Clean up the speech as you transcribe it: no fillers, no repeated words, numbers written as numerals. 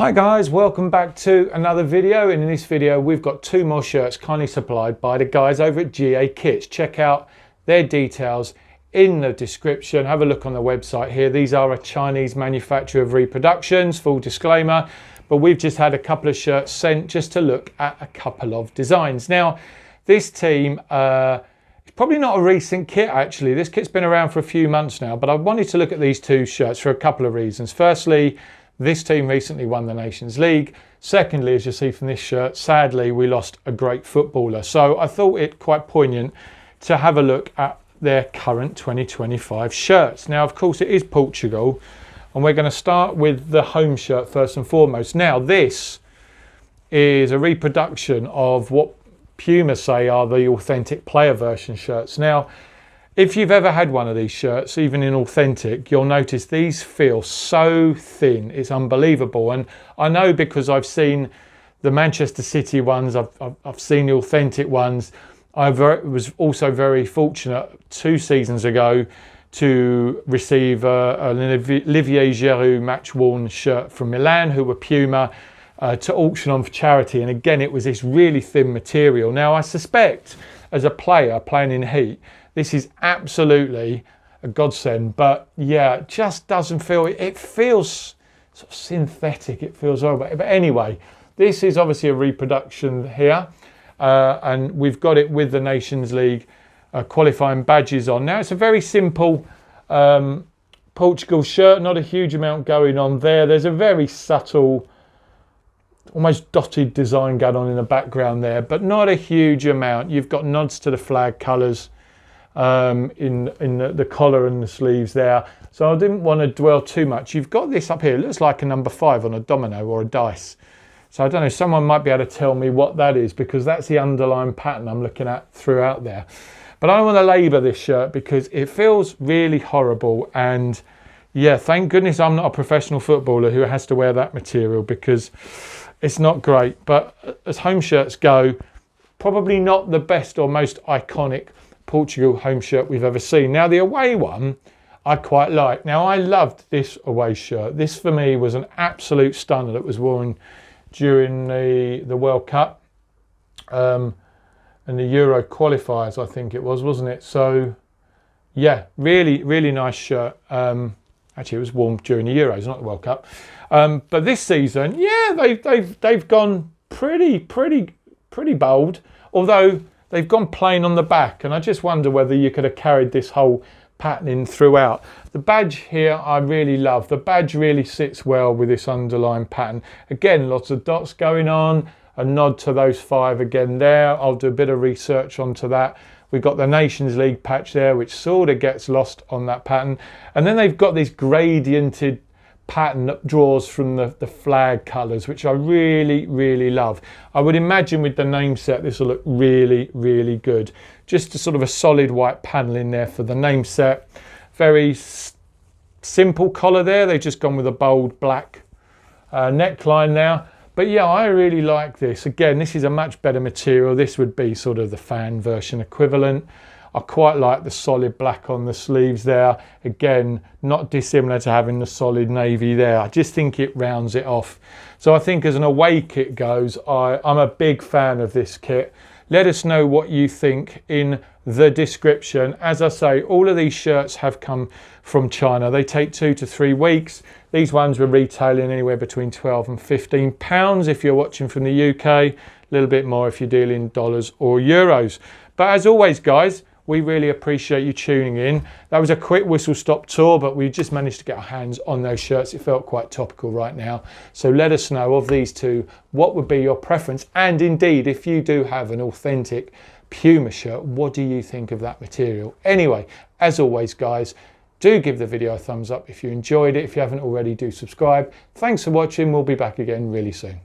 Hi guys, welcome back to another video. And in this video we've got two more shirts kindly supplied by the guys over at GA Kits. Check out their details in the description. Have a look on the website here. These are a Chinese manufacturer of reproductions, full disclaimer, but we've just had a couple of shirts sent just to look at a couple of designs. Now this team, it's probably not a recent kit actually. This kit's been around for a few months now, but I wanted to look at these two shirts for a couple of reasons. Firstly, this team recently won the Nations League. Secondly, as you see from this shirt, sadly, we lost a great footballer. So I thought it quite poignant to have a look at their current 2025 shirts. Now, of course, it is Portugal, and we're going to start with the home shirt first and foremost. Now, this is a reproduction of what Puma say are the authentic player version shirts. Now, if you've ever had one of these shirts, even in authentic, you'll notice these feel so thin. It's unbelievable. And I know because I've seen the Manchester City ones, I've seen the authentic ones. I was also very fortunate 2 seasons ago to receive an Olivier Giroud match-worn shirt from Milan, who were Puma, to auction on for charity. And again, it was this really thin material. Now, I suspect as a player playing in heat, this is absolutely a godsend, but yeah, it just doesn't feel, it feels sort of synthetic, it feels horrible. But anyway, this is obviously a reproduction here, and we've got it with the Nations League qualifying badges on. Now it's a very simple Portugal shirt, not a huge amount going on there. There's a very subtle, almost dotted design going on in the background there, but not a huge amount. You've got nods to the flag colours in the collar and the sleeves there, so I didn't want to dwell too much. You've got this up here, it looks like a number 5 on a domino or a dice, so I don't know, someone might be able to tell me what that is, because that's the underlying pattern I'm looking at throughout there. But I don't want to labour this shirt because it feels really horrible, and yeah, thank goodness I'm not a professional footballer who has to wear that material, because it's not great. But as home shirts go, probably not the best or most iconic Portugal home shirt we've ever seen. Now the away one I quite like. Now I loved this away shirt. This for me was an absolute stunner that was worn during the World Cup and the Euro qualifiers, I think it was, wasn't it? So yeah, really nice shirt. Actually, it was worn during the Euros, not the World Cup. But this season, yeah, they've gone pretty bold, although they've gone plain on the back, and I just wonder whether you could have carried this whole patterning throughout. The badge here I really love. The badge really sits well with this underlying pattern. Again, lots of dots going on, a nod to those 5 again there. I'll do a bit of research onto that. We've got the Nations League patch there, which sort of gets lost on that pattern. And then they've got this gradiented pattern that draws from the flag colours, which I really love. I would imagine with the name set this will look really good. Just a sort of a solid white panel in there for the name set. Very simple collar there. They've just gone with a bold black neckline now. But yeah, I really like this. Again, this is a much better material. This would be sort of the fan version equivalent. I quite like the solid black on the sleeves there. Again, not dissimilar to having the solid navy there. I just think it rounds it off. So I think as an away kit goes, I'm a big fan of this kit. Let us know what you think in the description. As I say, all of these shirts have come from China. They take 2 to 3 weeks. These ones were retailing anywhere between £12 and £15 if you're watching from the UK. A little bit more if you're dealing dollars or euros. But as always, guys, we really appreciate you tuning in. That was a quick whistle-stop tour, but we just managed to get our hands on those shirts. It felt quite topical right now. So let us know of these two, what would be your preference? And indeed, if you do have an authentic Puma shirt, what do you think of that material? Anyway, as always, guys, do give the video a thumbs up if you enjoyed it. If you haven't already, do subscribe. Thanks for watching. We'll be back again really soon.